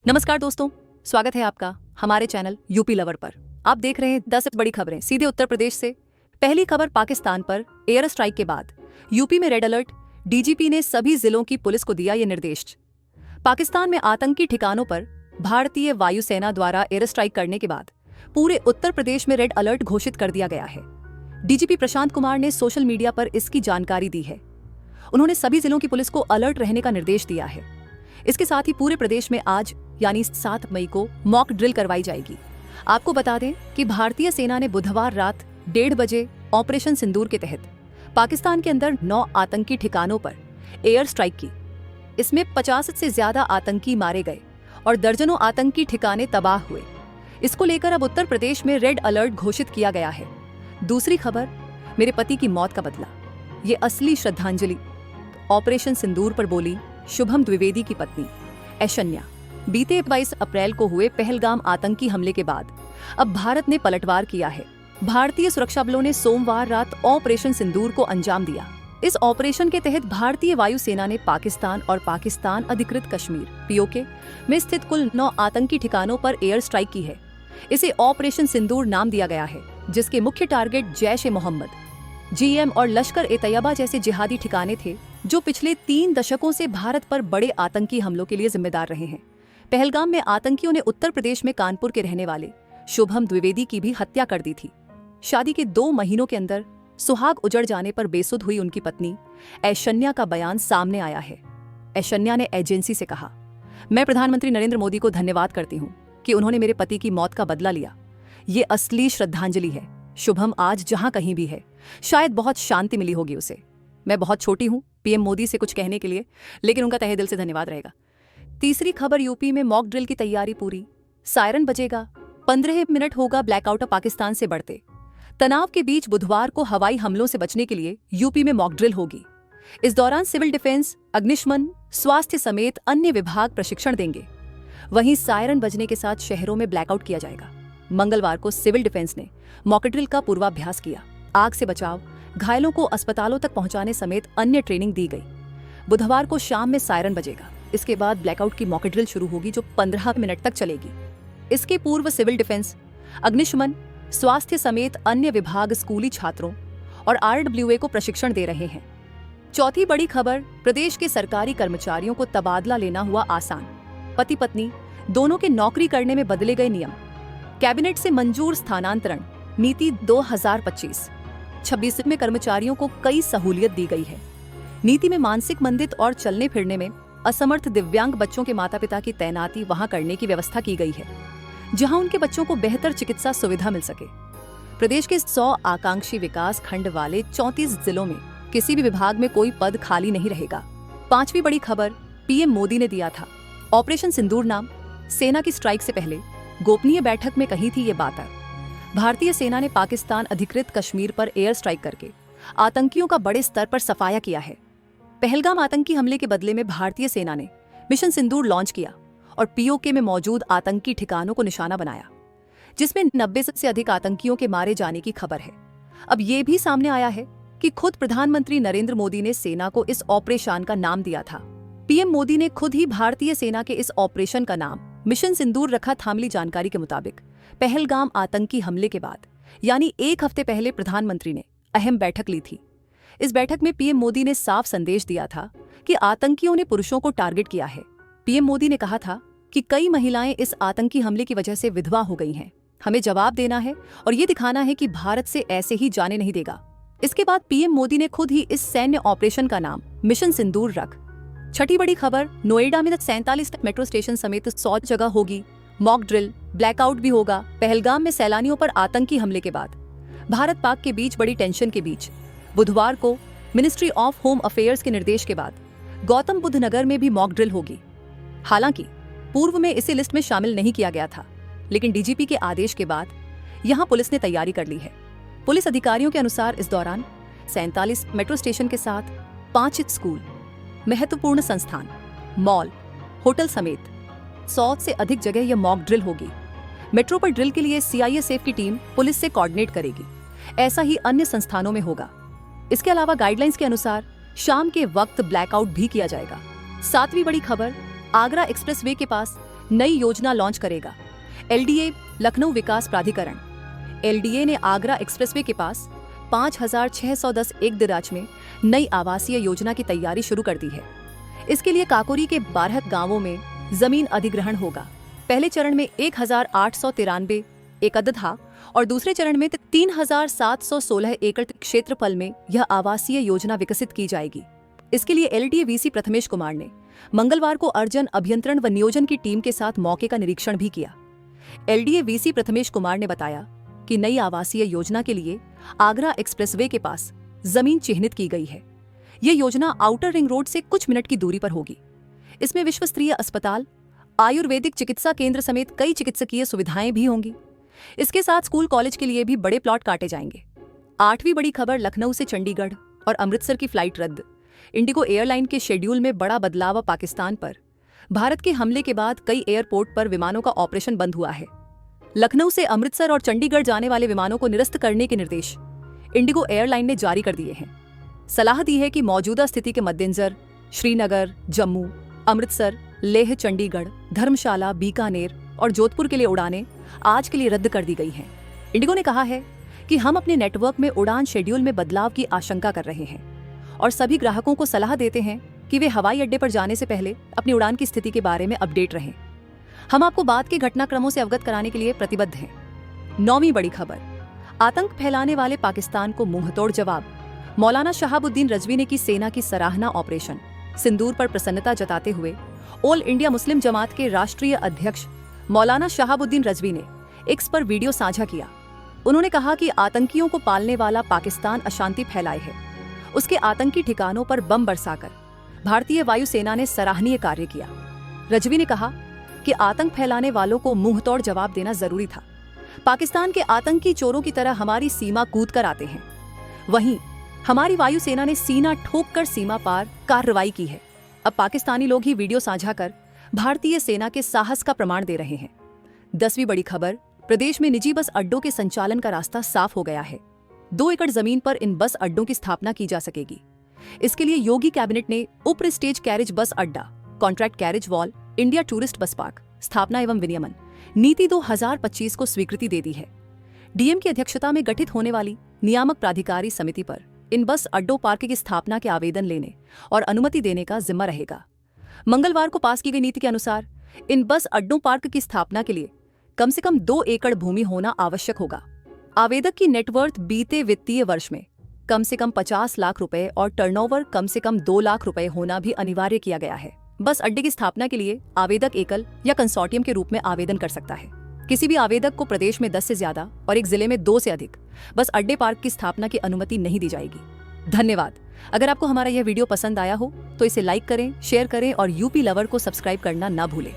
नमस्कार दोस्तों, स्वागत है आपका हमारे चैनल यूपी लवर पर। आप देख रहे हैं 10 बड़ी खबरें सीधे उत्तर प्रदेश से। पहली खबर पाकिस्तान पर एयर स्ट्राइक के बाद यूपी में रेड अलर्ट। डीजीपी ने सभी जिलों की पुलिस को दिया ये निर्देश। पाकिस्तान में आतंकी ठिकानों पर भारतीय वायुसेना द्वारा एयर स्ट्राइक करने के बाद पूरे उत्तर प्रदेश में रेड अलर्ट घोषित कर दिया गया है। डीजीपी प्रशांत कुमार ने सोशल मीडिया पर इसकी जानकारी दी है। उन्होंने सभी जिलों की पुलिस को अलर्ट रहने का निर्देश दिया है। इसके साथ ही पूरे प्रदेश में आज यानी 7 मई को मॉक ड्रिल करवाई जाएगी। आपको बता दें कि भारतीय सेना ने बुधवार रात 1:30 बजे ऑपरेशन सिंदूर के तहत पाकिस्तान के अंदर 9 आतंकी ठिकानों पर एयर स्ट्राइक की। इसमें 50 से ज्यादा आतंकी मारे गए और दर्जनों आतंकी ठिकाने तबाह हुए। इसको लेकर अब उत्तर प्रदेश में रेड अलर्ट घोषित किया गया है। दूसरी खबर, मेरे पति की मौत का बदला, ये असली श्रद्धांजलि। ऑपरेशन सिंदूर पर बोली शुभम द्विवेदी की पत्नी ऐशन्या। बीते 22 अप्रैल को हुए पहलगाम आतंकी हमले के बाद अब भारत ने पलटवार किया है। भारतीय सुरक्षा बलों ने सोमवार रात ऑपरेशन सिंदूर को अंजाम दिया। इस ऑपरेशन के तहत भारतीय वायुसेना ने पाकिस्तान और पाकिस्तान अधिकृत कश्मीर पीओके में स्थित कुल 9 आतंकी ठिकानों पर एयर स्ट्राइक की है। इसे ऑपरेशन सिंदूर नाम दिया गया है, जिसके मुख्य टारगेट जैश-ए-मोहम्मद, जीएम और लश्कर-ए-तैयबा जैसे जिहादी ठिकाने थे, जो पिछले 3 दशकों से भारत पर बड़े आतंकी हमलों के लिए जिम्मेदार रहे हैं। पहलगाम में आतंकियों ने उत्तर प्रदेश में कानपुर के रहने वाले शुभम द्विवेदी की भी हत्या कर दी थी। शादी के 2 महीनों के अंदर सुहाग उजड़ जाने पर बेसुध हुई उनकी पत्नी ऐशन्या का बयान सामने आया है। ऐशन्या ने एजेंसी से कहा, मैं प्रधानमंत्री नरेंद्र मोदी को धन्यवाद करती हूँ कि उन्होंने मेरे पति की मौत का बदला लिया। ये असली श्रद्धांजलि है। शुभम आज जहां कहीं भी है, शायद बहुत शांति मिली होगी उसे। मैं बहुत छोटी हूँ पीएम मोदी से कुछ कहने के लिए, लेकिन उनका तहे दिल से धन्यवाद रहेगा। तीसरी खबर, यूपी में मॉक ड्रिल की तैयारी पूरी। सायरन बजेगा, 15 मिनट होगा ब्लैकआउट पाकिस्तान से बढ़ते तनाव के बीच बुधवार को हवाई हमलों से बचने के लिए यूपी में मॉक ड्रिल होगी। इस दौरान सिविल डिफेंस, अग्निशमन, स्वास्थ्य समेत अन्य विभाग प्रशिक्षण देंगे। वहीं सायरन बजने के साथ शहरों में ब्लैकआउट किया जाएगा। मंगलवार को सिविल डिफेंस ने मॉक ड्रिल का पूर्वाभ्यास किया। आग से बचाव, घायलों को अस्पतालों तक पहुंचाने समेत अन्य ट्रेनिंग दी गई। बुधवार को शाम में सायरन बजेगा। इसके बाद ब्लैकआउट की मॉक ड्रिल शुरू होगी, जो 15 मिनट तक चलेगी। इसके पूर्व सिविल डिफेंस, अग्निशमन, स्वास्थ्य समेत अन्य विभाग स्कूली छात्रों और आरडब्ल्यूए को प्रशिक्षण दे रहे हैं। चौथी बड़ी खबर, प्रदेश के सरकारी कर्मचारियों को तबादला लेना हुआ आसान। पति पत्नी दोनों के नौकरी करने में बदले गए नियम। कैबिनेट से मंजूर स्थानांतरण नीति 2025। 26 में कर्मचारियों को कई सहूलियत दी गई है। नीति में मानसिक मंदित और चलने फिरने में असमर्थ दिव्यांग बच्चों के माता पिता की तैनाती वहां करने की व्यवस्था की गई है, जहां उनके बच्चों को बेहतर चिकित्सा सुविधा मिल सके। प्रदेश के 100 आकांक्षी विकास खंड वाले 34 जिलों में किसी भी विभाग में कोई पद खाली नहीं रहेगा। पांचवी बड़ी खबर, पीएम मोदी ने दिया था ऑपरेशन सिंदूर नाम। सेना की स्ट्राइक से पहले गोपनीय बैठक में कही थी ये बात। भारतीय सेना ने पाकिस्तान अधिकृत कश्मीर पर एयर स्ट्राइक करके आतंकियों का बड़े स्तर पर सफाया किया है। पहलगाम आतंकी हमले के बदले में भारतीय सेना ने मिशन सिंदूर लॉन्च किया और पीओके में मौजूद आतंकी ठिकानों को निशाना बनाया, जिसमें 90 से अधिक आतंकियों के मारे जाने की खबर है। अब ये भी सामने आया है कि खुद प्रधानमंत्री नरेंद्र मोदी ने सेना को इस ऑपरेशन का नाम दिया था। पीएम मोदी ने खुद ही भारतीय सेना के इस ऑपरेशन का नाम मिशन सिंदूर रखा था। मिली जानकारी के मुताबिक पहलगाम आतंकी हमले के बाद यानी 1 हफ्ते पहले प्रधानमंत्री ने अहम बैठक ली थी। इस बैठक में पीएम मोदी ने साफ संदेश दिया था कि आतंकियों ने पुरुषों को टारगेट किया है। पीएम मोदी ने कहा था कि कई महिलाएं इस आतंकी हमले की वजह से विधवा हो गई हैं। हमें जवाब देना है और ये दिखाना है कि भारत से ऐसे ही जाने नहीं देगा। इसके बाद पीएम मोदी ने खुद ही इस सैन्य ऑपरेशन का नाम मिशन सिंदूर रख। छठी बड़ी खबर, नोएडा में 47 मेट्रो स्टेशन समेत 100 जगह होगी मॉक ड्रिल। ब्लैकआउट भी होगा। पहलगाम में सैलानियों पर आतंकी हमले के बाद भारत पाक के बीच बड़ी टेंशन के बीच बुधवार को मिनिस्ट्री ऑफ होम अफेयर्स के निर्देश के बाद गौतम बुद्ध नगर में भी मॉक ड्रिल होगी। हालांकि पूर्व में इसे लिस्ट में शामिल नहीं किया गया था, लेकिन डीजीपी के आदेश के बाद यहां पुलिस ने तैयारी कर ली है। पुलिस अधिकारियों के अनुसार इस दौरान 47 मेट्रो स्टेशन के साथ 5 स्कूल, महत्वपूर्ण संस्थान, मॉल, होटल समेत 100 से अधिक जगह यह मॉक ड्रिल होगी। मेट्रो पर ड्रिल के लिए सीआईएसएफ की टीम पुलिस से कोऑर्डिनेट करेगी। ऐसा ही अन्य संस्थानों में होगा। इसके अलावा गाइडलाइंस के अनुसार शाम के वक्त ब्लैकआउट भी किया जाएगा। 7वीं बड़ी खबर, आगरा एक्सप्रेसवे के पास नई योजना लॉन्च करेगा। LDA लखनऊ विकास प्राधिकरण LDA ने आगरा एक्सप्रेसवे के पास 5610 एकड़ में नई आवासीय योजना की तैयारी शुरू कर दी है। इसके लिए काकोरी के 12 गांवों में जमीन अधिग्रहण होगा। पहले चरण में 1893 एकड़ था और दूसरे चरण में 3716 एकड़ क्षेत्रफल में यह आवासीय योजना विकसित की जाएगी। इसके लिए LDA VC प्रथमेश कुमार ने मंगलवार को अर्जन अभियंत्रण व नियोजन की टीम के साथ मौके का निरीक्षण भी किया। LDA VC प्रथमेश कुमार ने बताया कि नई आवासीय योजना के लिए आगरा एक्सप्रेसवे के पास जमीन चिन्हित की गई है। यह योजना आउटर रिंग रोड से कुछ मिनट की दूरी पर होगी। इसमें विश्व स्तरीय अस्पताल, आयुर्वेदिक चिकित्सा केंद्र समेत कई चिकित्सकीय सुविधाएं भी होंगी। इसके साथ स्कूल कॉलेज के लिए भी बड़े प्लॉट काटे जाएंगे। 8वीं बड़ी खबर, लखनऊ से चंडीगढ़ और अमृतसर की फ्लाइट रद्द। इंडिगो एयरलाइन के शेड्यूल में बड़ा बदलाव। पाकिस्तान पर भारत के हमले के बाद कई एयरपोर्ट पर विमानों का ऑपरेशन बंद हुआ है। लखनऊ से अमृतसर और चंडीगढ़ जाने वाले विमानों को निरस्त करने के निर्देश इंडिगो एयरलाइन ने जारी कर दिए हैं। सलाह दी है कि मौजूदा स्थिति के मद्देनजर श्रीनगर, जम्मू, अमृतसर, लेह, चंडीगढ़, धर्मशाला, बीकानेर और जोधपुर के लिए उड़ानें आज के लिए रद्द कर दी गई हैं। इंडिगो ने कहा है कि हम अपने नेटवर्क में उड़ान शेड्यूल में बदलाव की आशंका कर रहे हैं और सभी ग्राहकों को सलाह देते हैं कि वे हवाई अड्डे पर जाने से पहले अपनी उड़ान की स्थिति के बारे में अपडेट रहें। हम आपको बाद के घटनाक्रमों से अवगत कराने के लिए प्रतिबद्ध हैं। 9वीं बड़ी खबर, आतंक फैलाने वाले पाकिस्तान को मुंहतोड़ जवाब। मौलाना शहाबुद्दीन रजवी ने की सेना की सराहना। ऑपरेशन सिंदूर पर प्रसन्नता जताते हुए ऑल इंडिया मुस्लिम जमात के राष्ट्रीय अध्यक्ष मौलाना शहाबुद्दीन रजवी ने एक्स पर वीडियो साझा किया। उन्होंने कहा कि आतंकियों को पालने वाला पाकिस्तान अशांति फैलाए है। उसके आतंकी ठिकानों पर बम बरसाकर भारतीय वायुसेना ने सराहनीय कार्य किया। रजवी ने कहा कि आतंक फैलाने वालों को मुंहतोड़ जवाब देना जरूरी था। पाकिस्तान के आतंकी चोरों की तरह हमारी सीमा कूद कर आते हैं। वहीं हमारी वायुसेना ने सीना ठोक कर सीमा पार कार्रवाई की है। अब पाकिस्तानी लोग ही वीडियो साझा कर भारतीय सेना के साहस का प्रमाण दे रहे हैं। 10वीं बड़ी खबर, प्रदेश में निजी बस अड्डों के संचालन का रास्ता साफ हो गया है। 2 एकड़ जमीन पर इन बस अड्डों की स्थापना की जा सकेगी। इसके लिए योगी कैबिनेट ने ऊपर स्टेज कैरेज बस अड्डा, contract carriage wall, India tourist bus park स्थापना एवं विनियमन नीति 2025 को स्वीकृति दे दी है। DM की अध्यक्षता में गठित होने वाली नियामक प्राधिकारी समिति पर इन बस अड्डों पार्क की स्थापना के आवेदन लेने और अनुमति देने का जिम्मा रहेगा। मंगलवार को पास की गई नीति के अनुसार इन बस अड्डों पार्क की स्थापना के लिए कम से कम 2 एकड़ भूमि होना आवश्यक होगा। आवेदक की नेटवर्थ बीते वित्तीय वर्ष में कम से कम 50 लाख रुपए और टर्नओवर कम से कम 2 लाख रुपए होना भी अनिवार्य किया गया है। बस अड्डे की स्थापना के लिए आवेदक एकल या कंसोर्टियम के रूप में आवेदन कर सकता है। किसी भी आवेदक को प्रदेश में 10 से ज्यादा और एक जिले में 2 से अधिक बस अड्डे पार्क की स्थापना की अनुमति नहीं दी जाएगी। धन्यवाद। अगर आपको हमारा यह वीडियो पसंद आया हो तो इसे लाइक करें, शेयर करें और यूपी लवर को सब्सक्राइब करना ना भूलें।